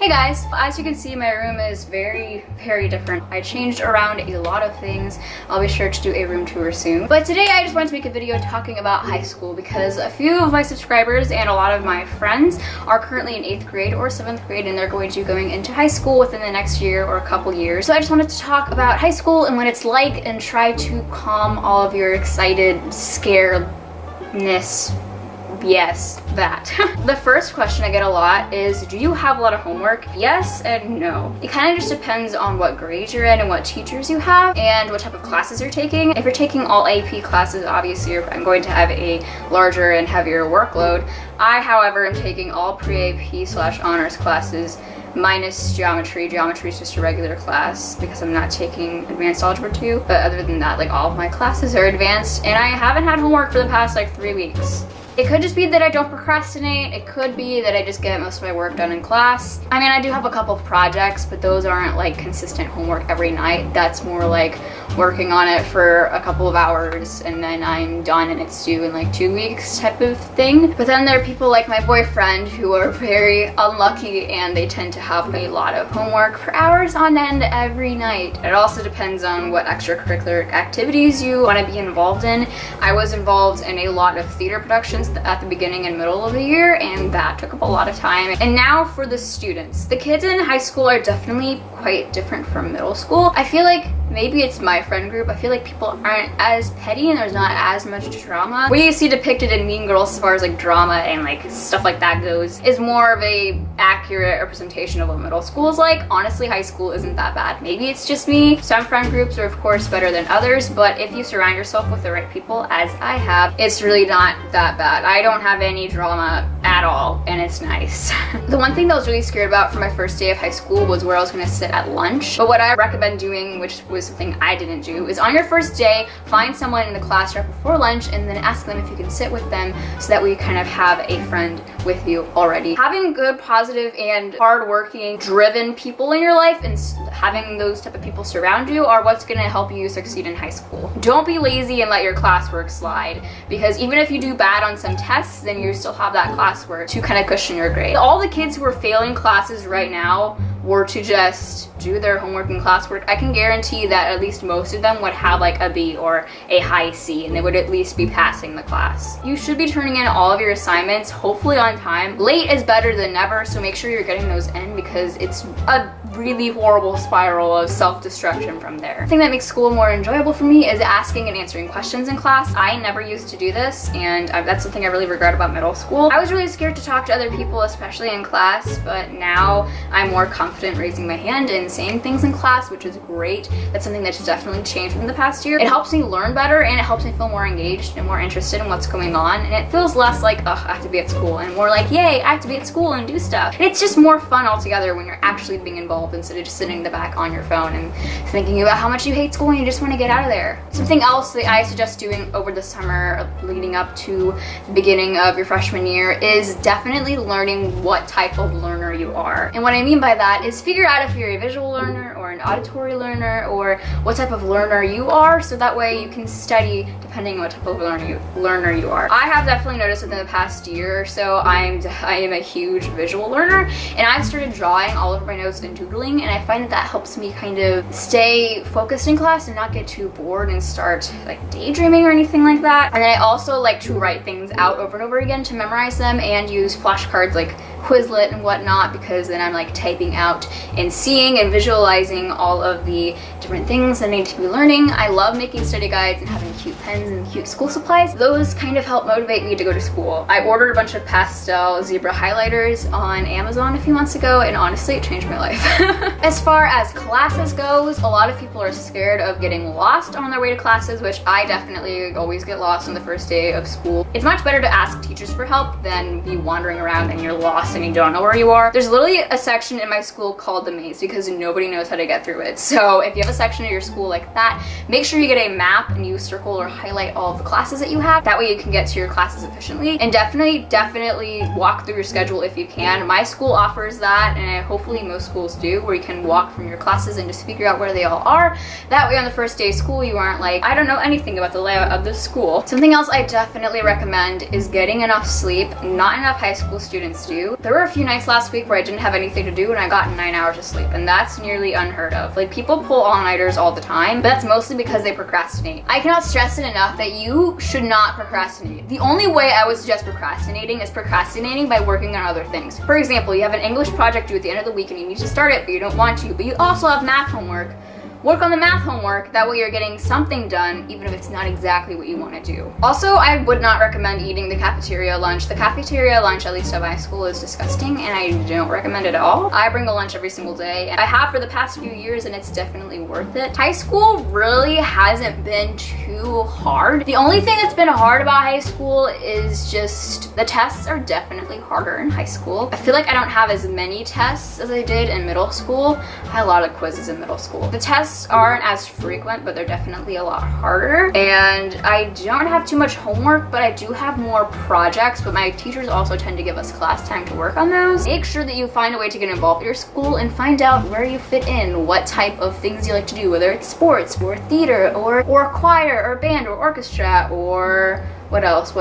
Hey guys, as you can see, my room is very different. I changed around a lot of things. I'll be sure to do a room tour soon. But today I just wanted to make a video talking about high school because a few of my subscribers and a lot of my friends are currently in 8th grade or 7th grade and they're going to be going into high school within the next year or a couple years. So I just wanted to talk about high school and what it's like and try to calm all of your excited scaredness. Yes, that. The first question I get a lot is, do you have a lot of homework? Yes and no. It kind of just depends on what grade you're in and what teachers you have and what type of classes you're taking. If you're taking all AP classes, obviously I'm going to have a larger and heavier workload. I, however, am taking all pre-AP/honors classes minus geometry. Geometry is just a regular class because I'm not taking advanced algebra 2. But other than that, like, all of my classes are advanced and I haven't had homework for the past like 3 weeks. It could just be that I don't procrastinate. It could be that I just get most of my work done in class. I mean, I do have a couple of projects, but those aren't like consistent homework every night. That's more like working on it for a couple of hours and then I'm done and it's due in like 2 weeks type of thing. But then there are people like my boyfriend who are very unlucky and they tend to have a lot of homework for hours on end every night. It also depends on what extracurricular activities you want to be involved in. I was involved in a lot of theater productions at the beginning and middle of the year and that took up a lot of time. And now for the students. The kids in high school are definitely quite different from middle school. I feel like maybe it's my friend group. I feel like people aren't as petty and there's not as much drama. What you see depicted in Mean Girls as far as like drama and like stuff like that goes is more of a accurate representation of what middle school is like. Honestly, high school isn't that bad. Maybe it's just me. Some friend groups are of course better than others, but if you surround yourself with the right people, as I have, it's really not that bad. I don't have any drama at all and it's nice. The one thing that I was really scared about for my first day of high school was where I was going to sit at lunch. But what I recommend doing, which was something I didn't do, is on your first day, find someone in the class right before lunch and then ask them if you can sit with them so that way you kind of have a friend with you already. Having good, positive, and hardworking, driven people in your life and having those type of people surround you are what's going to help you succeed in high school. Don't be lazy and let your classwork slide, because even if you do bad on some tests, then you still have that classwork to kind of cushion your grade. All the kids who are failing classes right now were to just do their homework and classwork, I can guarantee that at least most of them would have like a B or a high C and they would at least be passing the class. You should be turning in all of your assignments, hopefully on time. Late is better than never, so make sure you're getting those in because it's a really horrible spiral of self-destruction from there. The thing that makes school more enjoyable for me is asking and answering questions in class. I never used to do this and that's something I really regret about middle school. I was really scared to talk to other people, especially in class, but now I'm more confident raising my hand and saying things in class, which is great. That's something that's definitely changed in the past year. It helps me learn better and it helps me feel more engaged and more interested in what's going on, and it feels less like, ugh, I have to be at school, and more like, yay, I have to be at school and do stuff. And it's just more fun altogether when you're actually being involved instead of just sitting in the back on your phone and thinking about how much you hate school and you just want to get out of there. Something else that I suggest doing over the summer leading up to the beginning of your freshman year is definitely learning what type of learner you are. And what I mean by that is figure out if you're a visual learner or an auditory learner or what type of learner you are, so that way you can study depending on what type of learner you are. I have definitely noticed within the past year or so I am a huge visual learner, and I've started drawing all over my notes and doodling, and I find that helps me kind of stay focused in class and not get too bored and start like daydreaming or anything like that. And then I also like to write things out over and over again to memorize them and use flashcards like Quizlet and whatnot, because then I'm like typing out and seeing and visualizing all of the different things that I need to be learning. I love making study guides and having cute pens and cute school supplies. Those kind of help motivate me to go to school. I ordered a bunch of pastel zebra highlighters on Amazon a few months ago, and honestly it changed my life. As far as classes goes, a lot of people are scared of getting lost on their way to classes, which I definitely always get lost on the first day of school. It's much better to ask teachers for help than be wandering around and you're lost and you don't know where you are. There's literally a section in my school called the maze because nobody knows how to get through it. So if you have a section of your school like that, make sure you get a map and you circle or highlight all of the classes that you have. That way you can get to your classes efficiently, and definitely walk through your schedule if you can. My school offers that, and hopefully most schools do, where you can walk from your classes and just figure out where they all are. That way on the first day of school you aren't like, I don't know anything about the layout of this school. Something else I definitely recommend is getting enough sleep. Not enough high school students do. There were a few nights last week where I didn't have anything to do and I got 9 hours of sleep, and that's nearly unheard of. Like, people pull all-nighters all the time, but that's mostly because they procrastinate. I cannot stress it enough that you should not procrastinate. The only way I would suggest procrastinating is procrastinating by working on other things. For example, you have an English project due at the end of the week and you need to start it, but you don't want to, but you also have math homework. Work on the math homework, that way you're getting something done, even if it's not exactly what you want to do. Also, I would not recommend eating the cafeteria lunch. The cafeteria lunch, at least at my school, is disgusting, and I don't recommend it at all. I bring a lunch every single day, and I have for the past few years, and it's definitely worth it. High school really hasn't been too hard. The only thing that's been hard about high school is just the tests are definitely harder in high school. I feel like I don't have as many tests as I did in middle school. I had a lot of quizzes in middle school. The tests aren't as frequent, but they're definitely a lot harder. And I don't have too much homework, but I do have more projects, but my teachers also tend to give us class time to work on those. Make sure that you find a way to get involved with your school and find out where you fit in, what type of things you like to do, whether it's sports or theater or choir or band or orchestra or what else?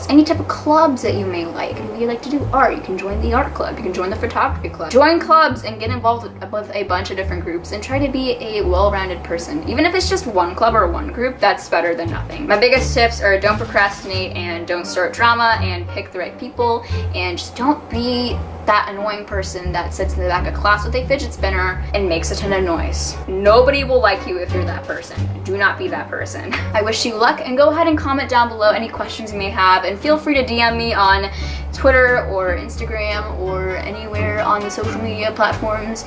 Any type of clubs that you may like. If you like to do art, you can join the art club. You can join the photography club. Join clubs and get involved with a bunch of different groups and try to be a well-rounded person. Even if it's just one club or one group, that's better than nothing. My biggest tips are don't procrastinate and don't start drama and pick the right people, and just don't be that annoying person that sits in the back of class with a fidget spinner and makes a ton of noise. Nobody will like you if you're that person. Do not be that person. I wish you luck, and go ahead and comment down below any questions you may have, and feel free to DM me on Twitter or Instagram or anywhere on the social media platforms.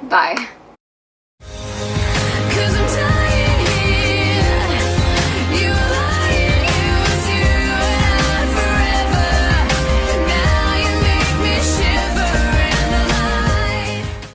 Bye.